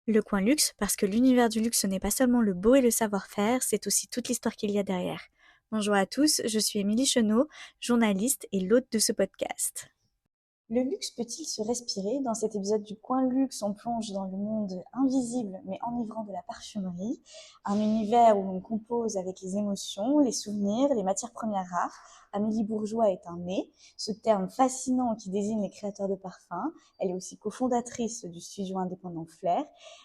Le coin luxe, parce que l'univers du luxe ce n'est pas seulement le beau et le savoir-faire, c'est aussi toute l'histoire qu'il y a derrière. Bonjour à tous, je suis Émilie Chenot, journaliste et l'hôte de ce podcast. Le luxe peut-il se respirer? Dans cet épisode du Coin Luxe, on plonge dans le monde invisible mais enivrant de la parfumerie, un univers où l'on compose avec les émotions, les souvenirs, les matières premières rares. Amélie Bourgeois est un nez, ce terme fascinant qui désigne les créateurs de parfums. Elle est aussi cofondatrice du studio indépendant Flair.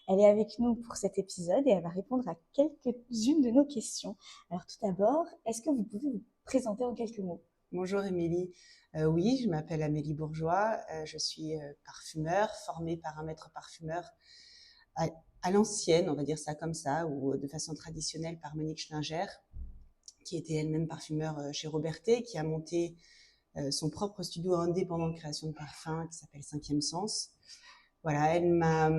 Elle est avec nous pour cet épisode et elle va répondre à quelques-unes de nos questions. Alors tout d'abord, est-ce que vous pouvez vous présenter en quelques mots? Bonjour Émilie. Oui, je m'appelle Amélie Bourgeois. Je suis parfumeur, formée par un maître parfumeur à, à l'ancienne, on va dire ça comme ça, ou de façon traditionnelle par Monique Schlinger, qui était elle-même parfumeur chez Robertet, qui a monté son propre studio indépendant de création de parfums qui s'appelle Cinquième Sens. Voilà, elle m'a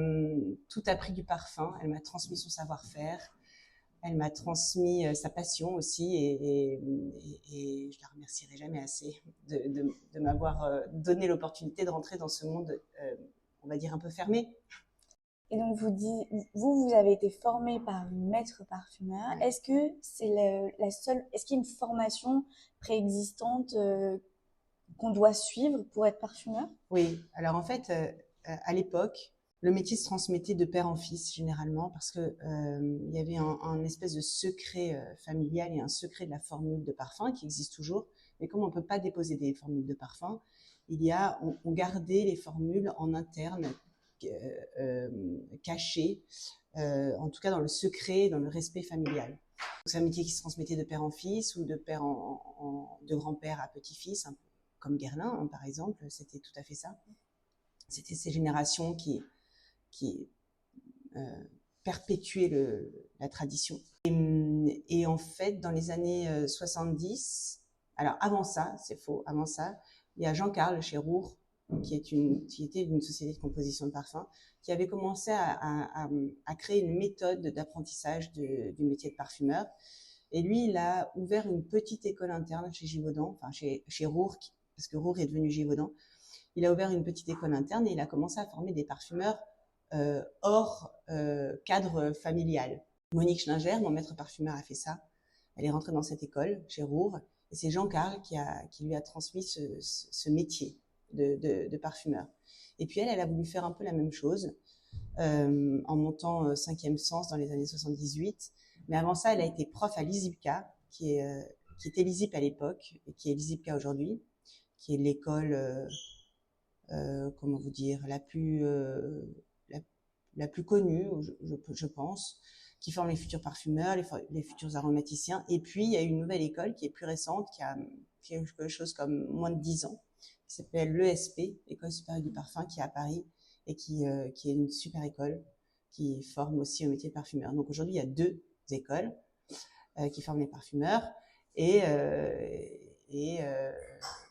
tout appris du parfum, elle m'a transmis son savoir-faire. Elle m'a transmis sa passion aussi et je la remercierai jamais assez de m'avoir donné l'opportunité de rentrer dans ce monde, on va dire, un peu fermé. Et donc vous avez été formé par une maître parfumeur. Ouais. Est-ce que c'est la seule, est-ce qu'il y a une formation préexistante qu'on doit suivre pour être parfumeur? Oui, alors en fait, à l'époque, le métier se transmettait de père en fils généralement parce que il y avait un espèce de secret familial et un secret de la formule de parfum qui existe toujours. Mais comme on peut pas déposer des formules de parfum, on gardait les formules en interne, cachées, en tout cas dans le secret, dans le respect familial. C'est un métier qui se transmettait de père en fils ou de père de grand-père à petit-fils, un peu comme Guerlain, hein, par exemple, c'était tout à fait ça. C'était ces générations qui perpétuaient la tradition. Et en fait, dans les années 70, alors avant ça, c'est faux, avant ça, il y a Jean-Carl chez Roure, qui était une société de composition de parfums, qui avait commencé à créer une méthode d'apprentissage du métier de parfumeur. Et lui, il a ouvert une petite école interne chez Givaudan, enfin chez Roure, parce que Roure est devenu Givaudan. Il a ouvert une petite école interne et il a commencé à former des parfumeurs hors cadre familial. Monique Schlinger, mon maître parfumeur, a fait ça. Elle est rentrée dans cette école chez Roure et c'est Jean-Carl qui lui a transmis ce métier de parfumeur. Et puis elle a voulu faire un peu la même chose en montant Cinquième Sens dans les années 78. Mais avant ça, elle a été prof à l'ISIPCA, qui était l'ISIP à l'époque et qui est l'ISIPCA aujourd'hui, qui est l'école comment vous dire, la plus connue, je pense, qui forme les futurs parfumeurs, les futurs aromaticiens. Et puis, il y a une nouvelle école qui est plus récente, qui a quelque chose comme moins de 10 ans, qui s'appelle l'ESP, École supérieure du parfum, qui est à Paris et qui est une super école qui forme aussi au métier de parfumeur. Donc aujourd'hui, il y a deux écoles qui forment les parfumeurs et,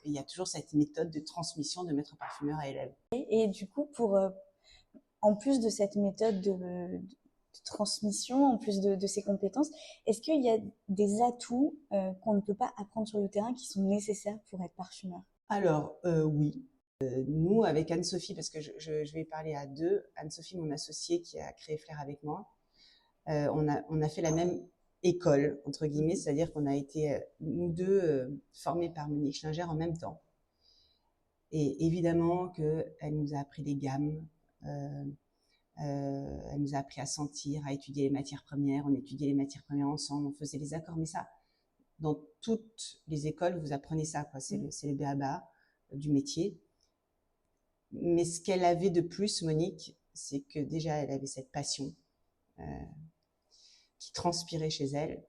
il y a toujours cette méthode de transmission de maître parfumeur à élève. Et du coup, en plus de cette méthode de transmission, en plus de ces compétences, est-ce qu'il y a des atouts qu'on ne peut pas apprendre sur le terrain qui sont nécessaires pour être parfumeur? Alors, oui. Nous, avec Anne-Sophie, parce que je vais parler à deux, Anne-Sophie, mon associée qui a créé Flair avec moi, on a fait la même école, entre guillemets, c'est-à-dire qu'on a été, nous deux, formés par Monique Schlinger en même temps. Et évidemment qu'elle nous a appris les gammes, elle nous a appris à sentir, à étudier les matières premières, on étudiait les matières premières ensemble, on faisait les accords, mais ça, dans toutes les écoles, vous apprenez ça, quoi. C'est le b.a.-ba du métier. Mais ce qu'elle avait de plus, Monique, c'est que déjà, elle avait cette passion euh, qui transpirait chez elle.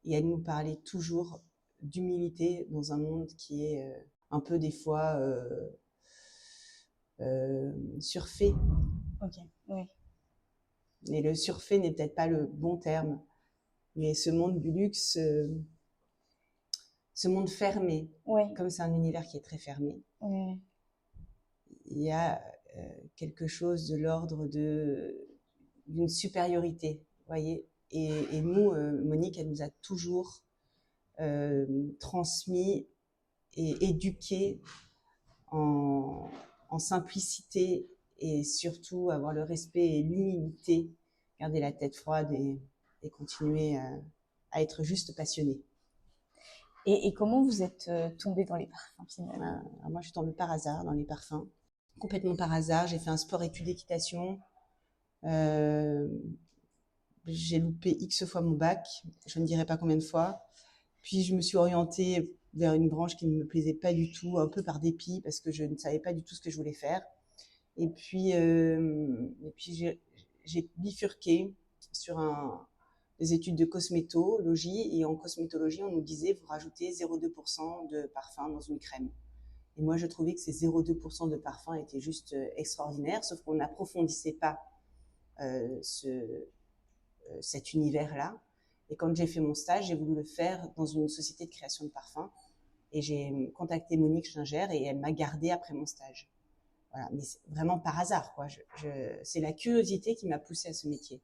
Et elle nous parlait toujours d'humilité dans un monde qui est un peu des fois surfait. Ok, oui. Et le surfait n'est peut-être pas le bon terme. Mais ce monde du luxe, ce monde fermé, Ouais. comme c'est un univers qui est très fermé, Ouais. il y a quelque chose de l'ordre d'une supériorité, voyez. Et nous, Monique, elle nous a toujours transmis et éduqué en simplicité et surtout avoir le respect et l'humilité, garder la tête froide et continuer à être juste passionné. Et comment vous êtes tombée dans les parfums finalement? Alors moi, je suis tombée par hasard dans les parfums, complètement par hasard. J'ai fait un sport études équitation. J'ai loupé X fois mon bac, je ne dirai pas combien de fois. Puis je me suis orientée vers une branche qui ne me plaisait pas du tout, un peu par dépit, parce que je ne savais pas du tout ce que je voulais faire. Et puis j'ai bifurqué sur des études de cosmétologie. Et en cosmétologie, on nous disait, vous rajoutez 0,2% de parfum dans une crème. Et moi, je trouvais que ces 0,2% de parfum étaient juste extraordinaires, sauf qu'on n'approfondissait pas cet univers-là. Et quand j'ai fait mon stage, j'ai voulu le faire dans une société de création de parfums. Et j'ai contacté Monique Schinger et elle m'a gardée après mon stage. Voilà, mais c'est vraiment par hasard, quoi. C'est la curiosité qui m'a poussée à ce métier.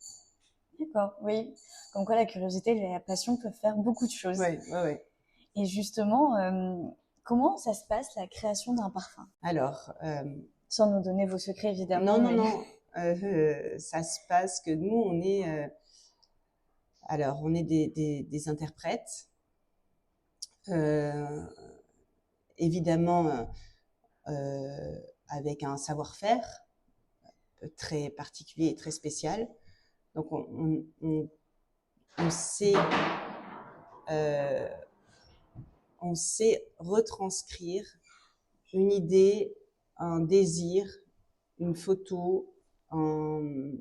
D'accord, oui. Comme quoi la curiosité et la passion peuvent faire beaucoup de choses. Ouais, ouais, ouais. Et justement, comment ça se passe la création d'un parfum? Alors, Sans nous donner vos secrets évidemment. non, non, non. Ça se passe que nous, on est des interprètes. Évidemment, avec un savoir-faire très particulier et très spécial. Donc, on sait retranscrire une idée, un désir, une photo, un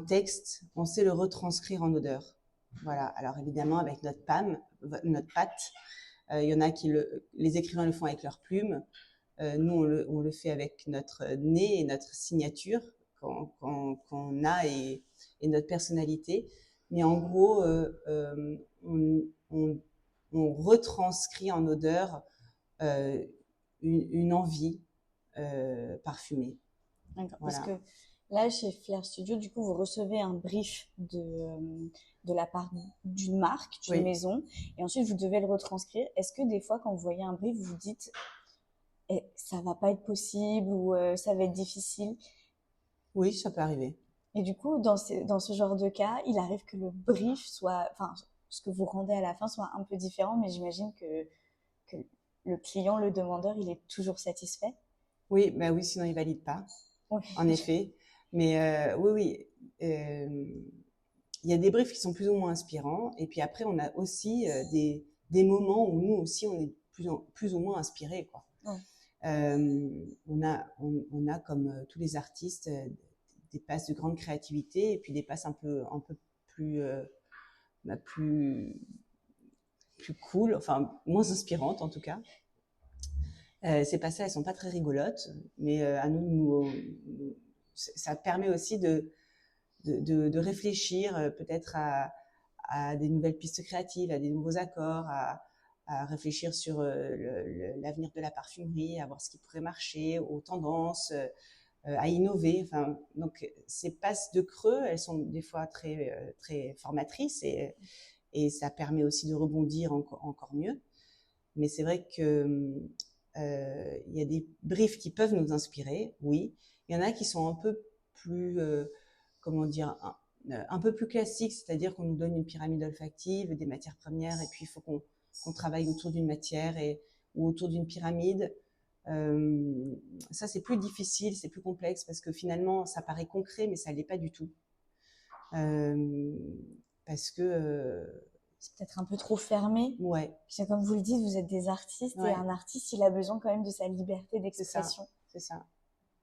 texte, on sait le retranscrire en odeur. Voilà. Alors évidemment, avec notre patte, il y en a les écrivains le font avec leurs plumes. Nous, on le fait avec notre nez et notre signature qu'on a et notre personnalité. Mais en gros, on retranscrit en odeur une envie parfumée. D'accord, Voilà. parce que là, chez Flair Studio, du coup, vous recevez un brief de la part d'une marque, d'une maison, et ensuite vous devez le retranscrire. Est-ce que des fois, quand vous voyez un brief, vous vous dites ça va pas être possible ou ça va être difficile? Oui, ça peut arriver. Et du coup, dans ce genre de cas, il arrive que le brief soit, enfin, ce que vous rendez à la fin soit un peu différent, mais j'imagine que le client, le demandeur, il est toujours satisfait. Oui, bah oui, sinon il valide pas. Oui. En effet. Mais oui, il y a des briefs qui sont plus ou moins inspirants. Et puis après, on a aussi des moments où nous aussi, on est plus ou moins inspirés, quoi. Ouais. On a comme tous les artistes des passes de grande créativité et puis des passes un peu plus cool, enfin moins inspirantes en tout cas. Ces passes-là, elles sont pas très rigolotes, mais à nous, ça permet aussi de réfléchir peut-être à des nouvelles pistes créatives, à des nouveaux accords, à réfléchir sur l'avenir de la parfumerie, à voir ce qui pourrait marcher, aux tendances, à innover. Enfin, donc ces passes de creux, elles sont des fois très très formatrices et ça permet aussi de rebondir encore mieux. Mais c'est vrai que il y a des briefs qui peuvent nous inspirer, oui. Il y en a qui sont un peu plus, comment dire, un peu plus classiques, c'est-à-dire qu'on nous donne une pyramide olfactive, des matières premières, et puis il faut qu'on travaille autour d'une matière ou autour d'une pyramide. Ça, c'est plus difficile, c'est plus complexe, parce que finalement, ça paraît concret, mais ça l'est pas du tout. Parce que c'est peut-être un peu trop fermé. Ouais. C'est comme vous le dites, vous êtes des artistes et un artiste, il a besoin quand même de sa liberté d'expression. C'est ça.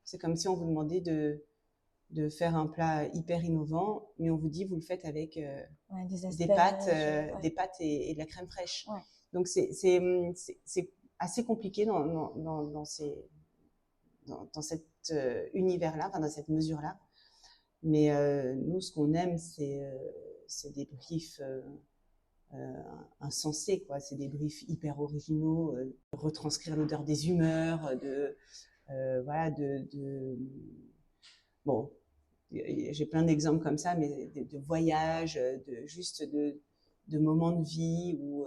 C'est comme si on vous demandait de faire un plat hyper innovant, mais on vous dit vous le faites avec des pâtes et de la crème fraîche. Ouais. Donc c'est assez compliqué dans cet univers-là, enfin dans cette mesure-là. Mais nous, ce qu'on aime, c'est des briefs insensés, quoi. C'est des briefs hyper originaux, retranscrire l'odeur des humeurs, voilà, bon, j'ai plein d'exemples comme ça, mais de voyages, de moments de vie ou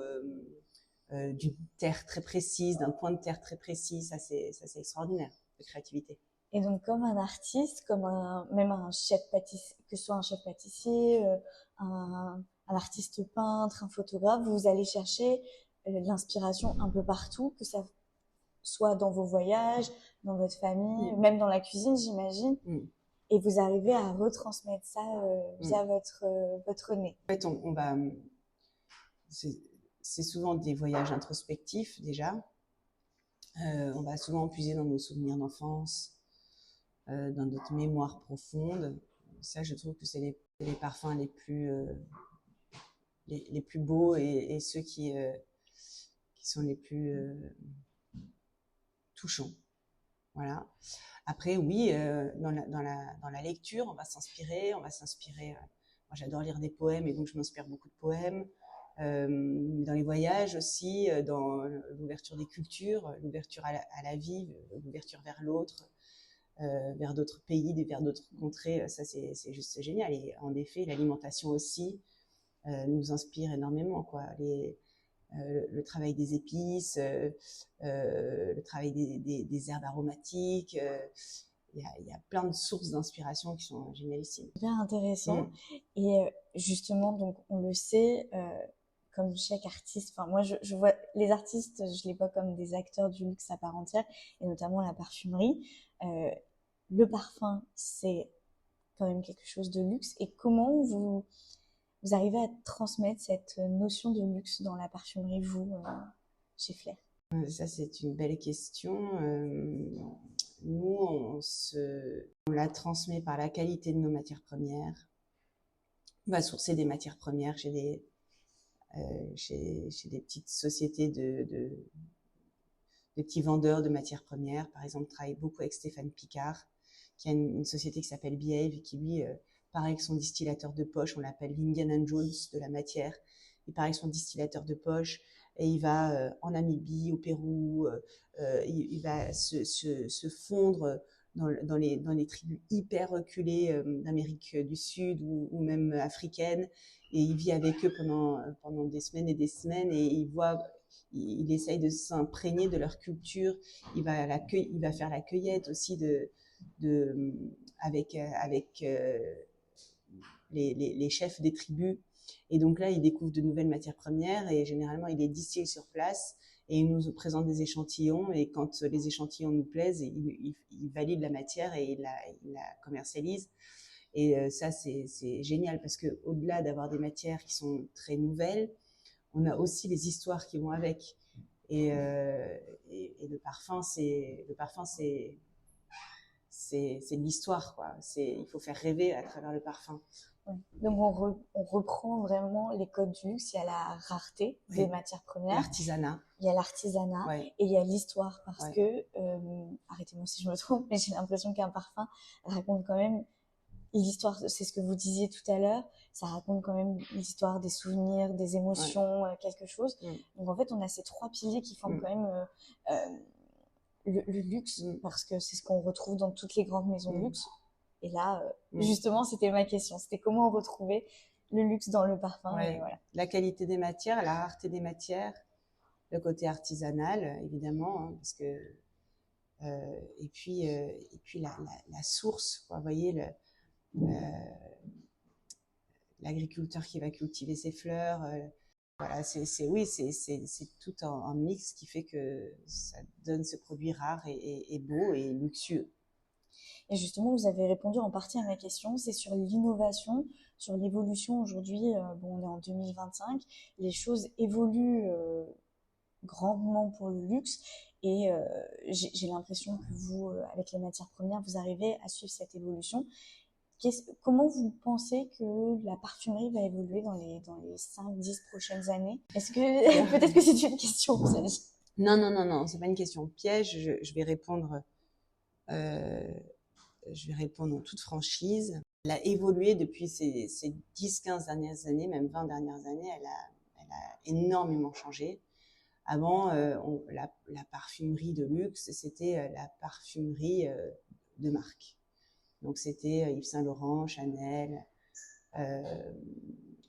d'une terre très précise, d'un point de terre très précis. Ça, c'est extraordinaire, de créativité. Et donc, comme un artiste, même un chef pâtissier, que ce soit un chef pâtissier, un artiste peintre, un photographe, vous allez chercher l'inspiration un peu partout, que ça soit dans vos voyages, dans votre famille, même dans la cuisine, j'imagine. Et vous arrivez à retransmettre ça via votre nez. En fait, on va... C'est souvent des voyages introspectifs, déjà. On va souvent puiser dans nos souvenirs d'enfance, dans notre mémoire profonde. Ça, je trouve que c'est les parfums les plus beaux et ceux qui sont les plus touchants. Voilà. Après, oui, dans la lecture, on va s'inspirer. Moi, j'adore lire des poèmes et donc je m'inspire beaucoup de poèmes. Dans les voyages aussi, dans l'ouverture des cultures, l'ouverture à la vie, l'ouverture vers l'autre, vers d'autres pays, vers d'autres contrées, ça c'est juste génial. Et en effet, l'alimentation aussi nous inspire énormément, quoi. Le travail des épices, le travail des herbes aromatiques. Il y a plein de sources d'inspiration qui sont génialissimes. Bien intéressant. Et justement, donc on le sait, comme chaque artiste, enfin moi je vois les artistes, je les vois comme des acteurs du luxe à part entière, et notamment la parfumerie. Le parfum, c'est quand même quelque chose de luxe. Et comment vous arrivez à transmettre cette notion de luxe dans la parfumerie, vous, chez Flair? Ça, c'est une belle question. Nous, on la transmet par la qualité de nos matières premières. On va sourcer des matières premières chez des petites sociétés de petits vendeurs de matières premières. Par exemple, on travaille beaucoup avec Stéphane Picard, qui a une société qui s'appelle Behave et qui, lui, pareil que son distillateur de poche, on l'appelle l'Indiana Jones de la matière. Il paraît que son distillateur de poche, et il va en Namibie, au Pérou, il va se fondre dans les tribus hyper reculées d'Amérique du Sud ou même africaines, et il vit avec eux pendant des semaines et des semaines, et il essaye de s'imprégner de leur culture. Il va faire la cueillette aussi avec les chefs des tribus. Et donc là, il découvre de nouvelles matières premières et généralement, il les distille sur place et il nous présente des échantillons. Et quand les échantillons nous plaisent, il valide la matière et il la commercialise. Et ça, c'est génial parce qu'au-delà d'avoir des matières qui sont très nouvelles, on a aussi les histoires qui vont avec. Et le parfum, c'est de l'histoire, quoi. Il faut faire rêver à travers le parfum. Ouais. Donc on reprend vraiment les codes du luxe. Il y a la rareté des matières premières, l'artisanat. Il y a l'artisanat et il y a l'histoire parce que, arrêtez-moi si je me trompe, mais j'ai l'impression qu'un parfum raconte quand même l'histoire. C'est ce que vous disiez tout à l'heure. Ça raconte quand même l'histoire, des souvenirs, des émotions, quelque chose. Donc en fait, on a ces trois piliers qui forment quand même le luxe parce que c'est ce qu'on retrouve dans toutes les grandes maisons de luxe. Et là, justement, c'était ma question. C'était comment retrouver le luxe dans le parfum. Et voilà. La qualité des matières, la rareté des matières, le côté artisanal, évidemment, hein, parce que et puis la source, quoi. Vous voyez, l'agriculteur qui va cultiver ses fleurs. Voilà, c'est tout un mix qui fait que ça donne ce produit rare et beau et luxueux. Et justement, vous avez répondu en partie à ma question, c'est sur l'innovation, sur l'évolution aujourd'hui. Bon, on est en 2025, les choses évoluent grandement pour le luxe et j'ai l'impression que vous, avec les matières premières, vous arrivez à suivre cette évolution. Comment vous pensez que la parfumerie va évoluer dans les 5-10 prochaines années? Est-ce que peut-être que c'est une question piège? Non, c'est pas une question piège. Je vais répondre en toute franchise. Elle a évolué depuis ces 10-15 dernières années, même 20 dernières années. Elle a énormément changé. Avant, la parfumerie de luxe, c'était la parfumerie de marque. Donc, c'était Yves Saint Laurent, Chanel,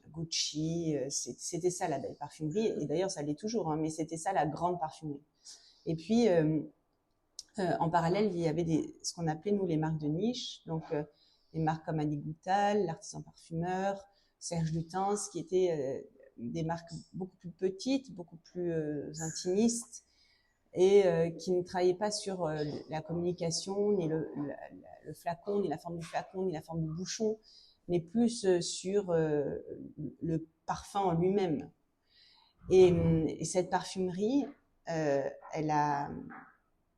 Gucci. C'était ça, la belle parfumerie. Et d'ailleurs, ça l'est toujours, hein, mais c'était ça, la grande parfumerie. Et puis, En parallèle, il y avait ce qu'on appelait, nous, les marques de niche. Donc, des marques comme Annie Goutal, l'Artisan Parfumeur, Serge Lutens, qui étaient des marques beaucoup plus petites, beaucoup plus intimistes, et qui ne travaillaient pas sur la communication, ni le flacon, ni la forme du flacon, ni la forme du bouchon, mais plus sur le parfum en lui-même. Et cette parfumerie, elle a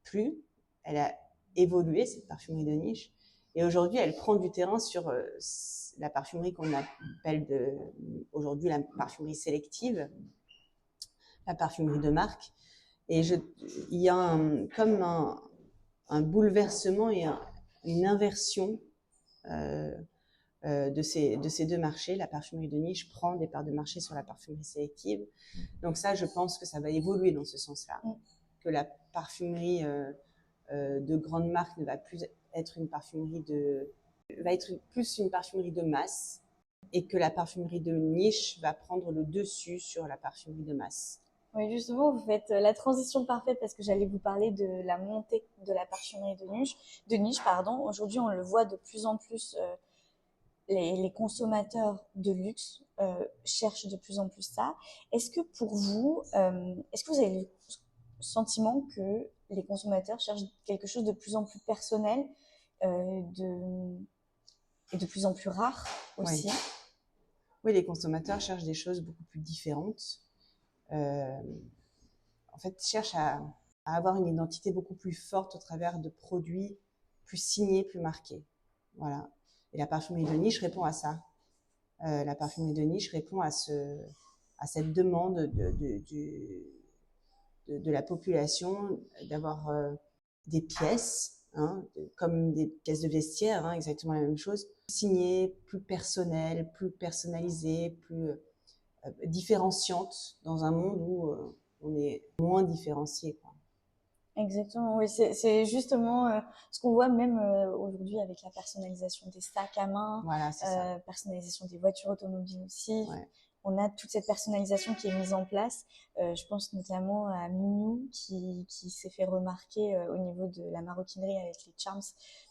plu, elle a évolué, cette parfumerie de niche, et aujourd'hui, elle prend du terrain sur la parfumerie qu'on appelle aujourd'hui la parfumerie sélective, la parfumerie de marque. Et il y a comme un bouleversement et une inversion de ces deux marchés. La parfumerie de niche prend des parts de marché sur la parfumerie sélective. Donc ça, je pense que ça va évoluer dans ce sens-là. Que la parfumerie de grande marque ne va plus être une parfumerie va être plus une parfumerie de masse, et que la parfumerie de niche va prendre le dessus sur la parfumerie de masse. Oui, justement, vous faites la transition parfaite parce que j'allais vous parler de la montée de la parfumerie de niche, pardon. Aujourd'hui, on le voit de plus en plus, les consommateurs de luxe cherchent de plus en plus ça. Est-ce que pour vous, est-ce que vous avez le sentiment que les consommateurs cherchent quelque chose de plus en plus personnel et de plus en plus rare aussi? Oui. Oui, les consommateurs cherchent des choses beaucoup plus différentes. En fait, cherchent à avoir une identité beaucoup plus forte au travers de produits plus signés, plus marqués. Voilà. Et la parfumerie de niche répond à ça. La parfumerie de niche répond à cette demande de la population d'avoir des pièces, comme des pièces de vestiaire, exactement la même chose, signées, plus personnelles, plus personnalisées, plus différenciantes dans un monde où on est moins différencié, quoi. Exactement, oui, c'est justement ce qu'on voit même aujourd'hui avec la personnalisation des sacs à main, Voilà, c'est ça. personnalisation des voitures automobiles aussi. Ouais. On a toute cette personnalisation qui est mise en place. Je pense notamment à Minou qui s'est fait remarquer au niveau de la maroquinerie avec les charms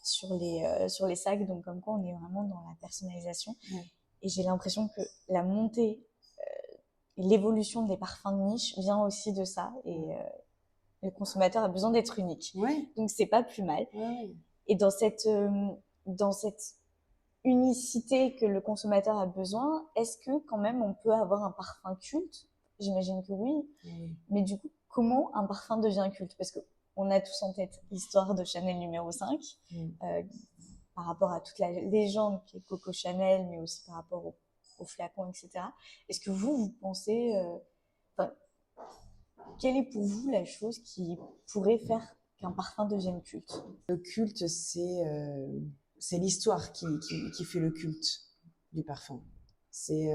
sur les sacs. Donc comme quoi on est vraiment dans la personnalisation. Ouais. Et j'ai l'impression que la montée et l'évolution des parfums de niche vient aussi de ça. Et le consommateur a besoin d'être unique. Ouais. Donc c'est pas plus mal. Ouais. Et dans cette unicité que le consommateur a besoin, est-ce que quand même on peut avoir un parfum culte? J'imagine que oui. Mais du coup, comment un parfum devient culte? Parce que on a tous en tête l'histoire de Chanel numéro 5, par rapport à toute la légende qui est Coco Chanel, mais aussi par rapport au flacon, etc. Est-ce que vous pensez... quelle est pour vous la chose qui pourrait faire qu'un parfum devienne culte? Le culte, c'est l'histoire qui fait le culte du parfum. C'est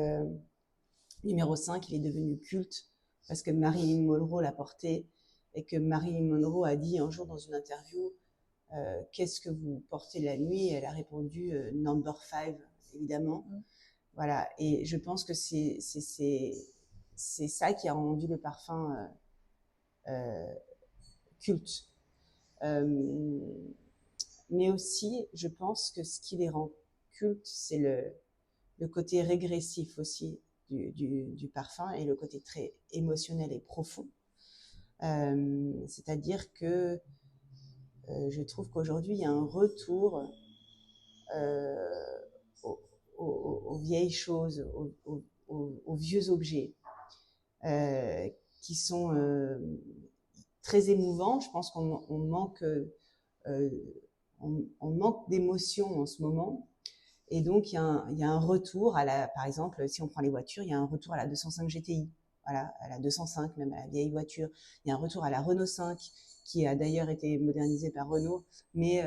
numéro 5, il est devenu culte parce que Marilyn Monroe l'a porté, et que Marilyn Monroe a dit un jour dans une interview qu'est-ce que vous portez la nuit? Elle a répondu number 5, évidemment. Voilà, et je pense que c'est ça qui a rendu le parfum culte. Mais aussi, je pense que ce qui les rend cultes, c'est le côté régressif aussi du parfum, et le côté très émotionnel et profond. C'est-à-dire que je trouve qu'aujourd'hui, il y a un retour aux vieilles choses, aux vieux objets, qui sont très émouvants. Je pense qu'on manque on manque d'émotion en ce moment. Et donc, il y a un retour par exemple, si on prend les voitures, il y a un retour à la 205 GTI, voilà, à la 205, même à la vieille voiture. Il y a un retour à la Renault 5, qui a d'ailleurs été modernisée par Renault, mais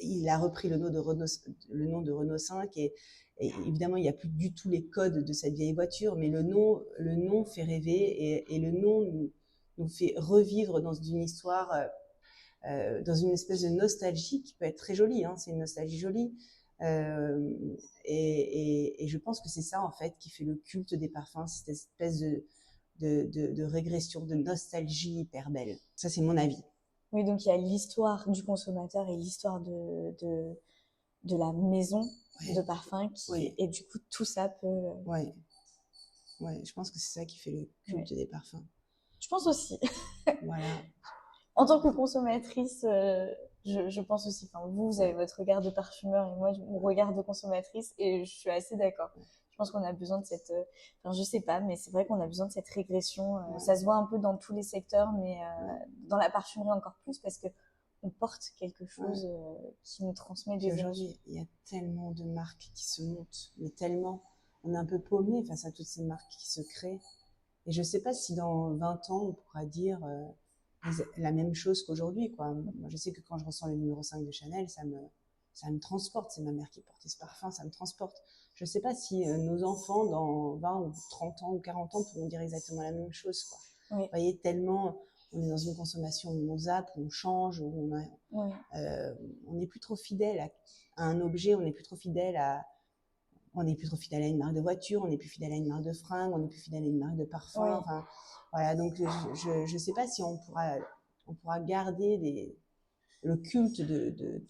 il a repris le nom de Renault 5, et évidemment, il n'y a plus du tout les codes de cette vieille voiture, mais le nom fait rêver, et le nom nous fait revivre dans une histoire, dans une espèce de nostalgie qui peut être très jolie, c'est une nostalgie jolie. Et je pense que c'est ça, en fait, qui fait le culte des parfums, cette espèce de régression, de nostalgie hyper belle. Ça, c'est mon avis. Oui, donc il y a l'histoire du consommateur et l'histoire de la maison de parfum et du coup, tout ça peut... Ouais, je pense que c'est ça qui fait le culte des parfums. Je pense aussi. Voilà. En tant que consommatrice, je pense aussi, enfin, vous avez votre regard de parfumeur et moi, mon regard de consommatrice, et je suis assez d'accord. Je pense qu'on a besoin de cette, enfin, je sais pas, mais c'est vrai qu'on a besoin de cette régression. Ça se voit un peu dans tous les secteurs, mais dans la parfumerie encore plus, parce que on porte quelque chose qui nous transmet des émotions. Aujourd'hui, il y a tellement de marques qui se montent, mais tellement, on est un peu paumé face à toutes ces marques qui se créent. Et je sais pas si dans 20 ans, on pourra dire la même chose qu'aujourd'hui, quoi. Moi, je sais que quand je ressens le numéro 5 de Chanel, ça me transporte. C'est ma mère qui portait ce parfum, ça me transporte. Je sais pas si nos enfants, dans 20 ou 30 ans ou 40 ans, pourront dire exactement la même chose, quoi. Oui. Vous voyez, tellement on est dans une consommation où on zappe, où on change, où on n'est plus trop fidèle à un objet, on n'est plus trop fidèle à une marque de voiture, on n'est plus fidèle à une marque de fringues, on n'est plus fidèle à une marque de parfum. Oui. Enfin, voilà, donc je sais pas si on pourra garder le culte de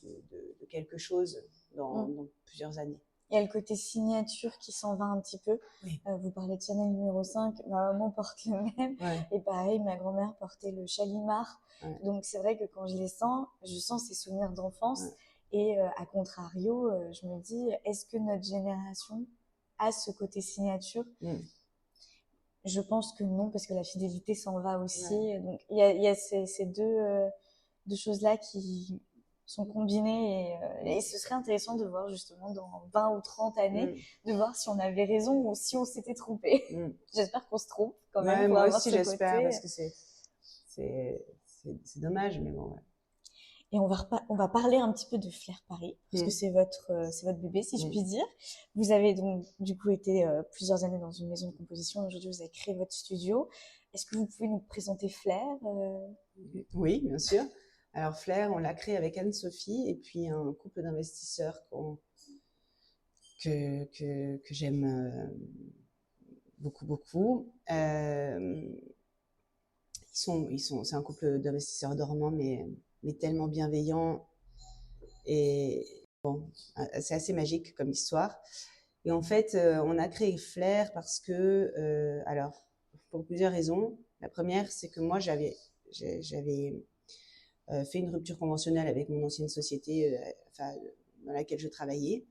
quelque chose dans plusieurs années. Il y a le côté signature qui s'en va un petit peu. Oui. Vous parlez de Chanel numéro 5, ma maman porte le même. Ouais. Et pareil, ma grand-mère portait le Chalimar. Ouais. Donc c'est vrai que quand je les sens, je sens ces souvenirs d'enfance. Ouais. Et à contrario, je me dis, est-ce que notre génération a ce côté signature ? Je pense que non, parce que la fidélité s'en va aussi. Ouais. Donc il y a ces deux choses-là qui sont combinées et ce serait intéressant de voir justement dans 20 ou 30 années, de voir si on avait raison ou si on s'était trompé. J'espère qu'on se trompe quand même. Moi aussi j'espère, parce que c'est dommage, mais bon. Ouais. Et on va parler un petit peu de Flair Paris, parce que c'est votre bébé, si je puis dire. Vous avez donc du coup été plusieurs années dans une maison de composition. Aujourd'hui, vous avez créé votre studio. Est-ce que vous pouvez nous présenter Flair Oui, bien sûr. Alors Flair, on l'a créé avec Anne-Sophie et puis un couple d'investisseurs que j'aime beaucoup. C'est un couple d'investisseurs dormants, mais tellement bienveillants. Et bon, c'est assez magique comme histoire. Et en fait, on a créé Flair parce que, alors, pour plusieurs raisons. La première, c'est que moi, j'avais fait une rupture conventionnelle avec mon ancienne société dans laquelle je travaillais.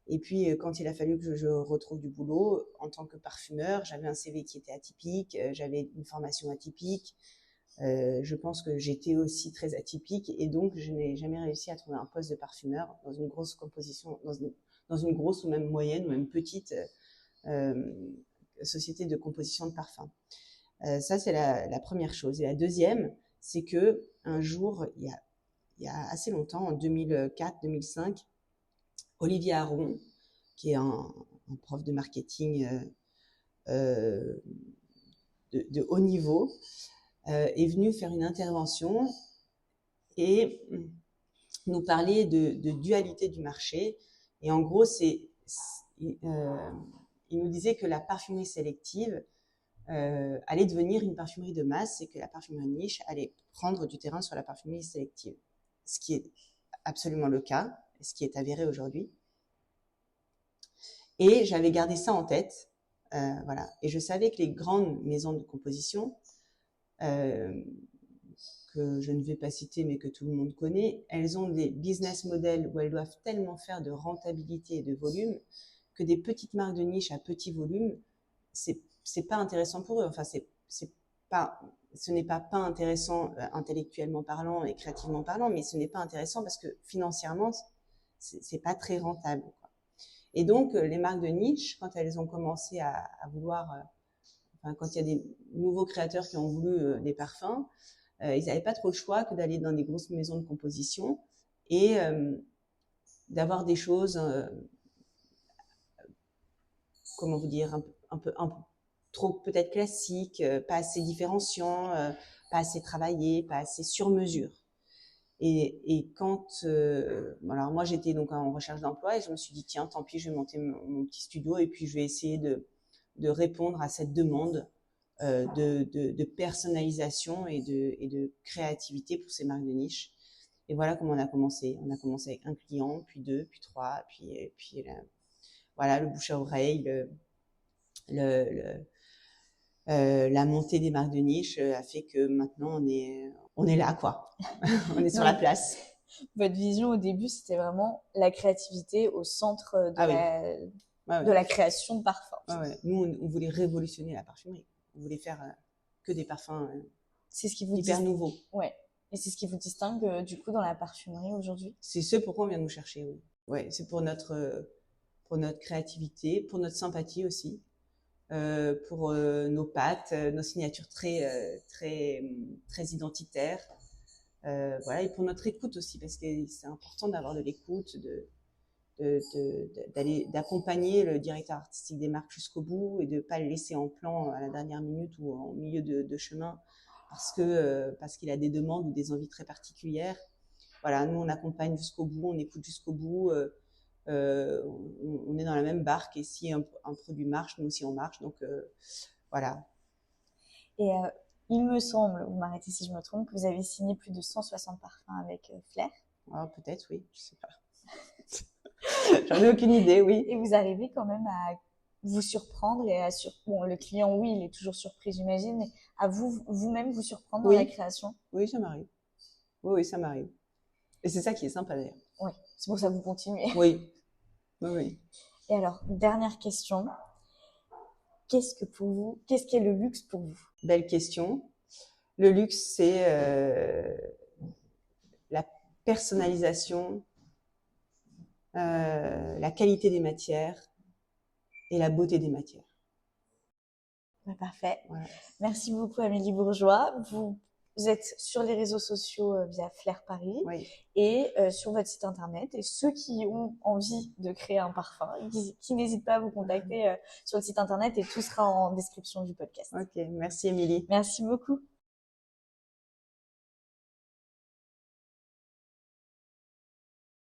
Et puis, quand il a fallu que je retrouve du boulot en tant que parfumeur, j'avais un CV qui était atypique, j'avais une formation atypique. Je pense que j'étais aussi très atypique et donc je n'ai jamais réussi à trouver un poste de parfumeur dans une grosse composition, dans une grosse ou même moyenne ou même petite société de composition de parfums. Ça, c'est la première chose. Et la deuxième, c'est que un jour, il y a assez longtemps, en 2004-2005, Olivier Aron, qui est un prof de marketing de haut niveau, est venu faire une intervention et nous parler de dualité du marché. Et en gros, il nous disait que la parfumerie sélective allait devenir une parfumerie de masse et que la parfumerie niche allait prendre du terrain sur la parfumerie sélective. Ce qui est absolument le cas, ce qui est avéré aujourd'hui. Et j'avais gardé ça en tête, voilà. Et je savais que les grandes maisons de composition, que je ne vais pas citer mais que tout le monde connaît, elles ont des business models où elles doivent tellement faire de rentabilité et de volume que des petites marques de niche à petit volume, c'est pas intéressant pour eux. Enfin, ce n'est pas intéressant intellectuellement parlant et créativement parlant, mais ce n'est pas intéressant parce que financièrement, c'est pas très rentable, quoi. Et donc, les marques de niche, quand elles ont commencé à vouloir, quand il y a des nouveaux créateurs qui ont voulu des parfums, ils n'avaient pas trop le choix que d'aller dans des grosses maisons de composition et d'avoir des choses, comment vous dire, un peu trop peut-être classiques, pas assez différenciants, pas assez travaillés, pas assez sur mesure. Et quand, alors moi j'étais donc en recherche d'emploi et je me suis dit tiens, tant pis, je vais monter mon petit studio et puis je vais essayer de répondre à cette demande de personnalisation et de créativité pour ces marques de niche. Et voilà comment on a commencé. On a commencé avec un client, puis deux, puis trois, puis voilà, le bouche à oreille, la montée des marques de niche a fait que maintenant on est là, quoi. On est sur la place. Votre vision au début, c'était vraiment la créativité au centre de la création de parfums. Ouais. Nous, on voulait révolutionner la parfumerie. On voulait faire que des parfums c'est ce qui vous hyper nouveaux. Ouais. Et c'est ce qui vous distingue du coup dans la parfumerie aujourd'hui? C'est ce pourquoi on vient nous chercher, oui. Ouais, c'est pour notre créativité, pour notre sympathie aussi, pour nos pattes, nos signatures très identitaires. Voilà, et pour notre écoute aussi, parce que c'est important d'avoir de l'écoute, d'accompagner le directeur artistique des marques jusqu'au bout et de pas le laisser en plan à la dernière minute ou en milieu de chemin parce qu'il a des demandes ou des envies très particulières. Voilà, nous on accompagne jusqu'au bout, on écoute jusqu'au bout, on est dans la même barque et si un produit marche, nous aussi on marche, donc voilà. Et il me semble, vous m'arrêtez si je me trompe, que vous avez signé plus de 160 parfums avec Flair. Ah, peut-être, oui, je sais pas. J'en ai aucune idée, oui. Et vous arrivez quand même à vous surprendre et bon, le client, oui, il est toujours surpris, j'imagine, mais à vous-même vous surprendre dans la création? Oui, ça m'arrive. Oui, ça m'arrive. Et c'est ça qui est sympa d'ailleurs. Oui, c'est pour ça que vous continuez. Oui. Oui. Et alors, dernière question. Qu'est-ce qu'est le luxe pour vous? Belle question. Le luxe, c'est la personnalisation, la qualité des matières et la beauté des matières. Parfait. Voilà. Merci beaucoup Amélie Bourgeois. Vous êtes sur les réseaux sociaux via Flair Paris et sur votre site internet. Et ceux qui ont envie de créer un parfum, qui n'hésitent pas à vous contacter sur le site internet et tout sera en description du podcast. Ok, merci Émilie. Merci beaucoup.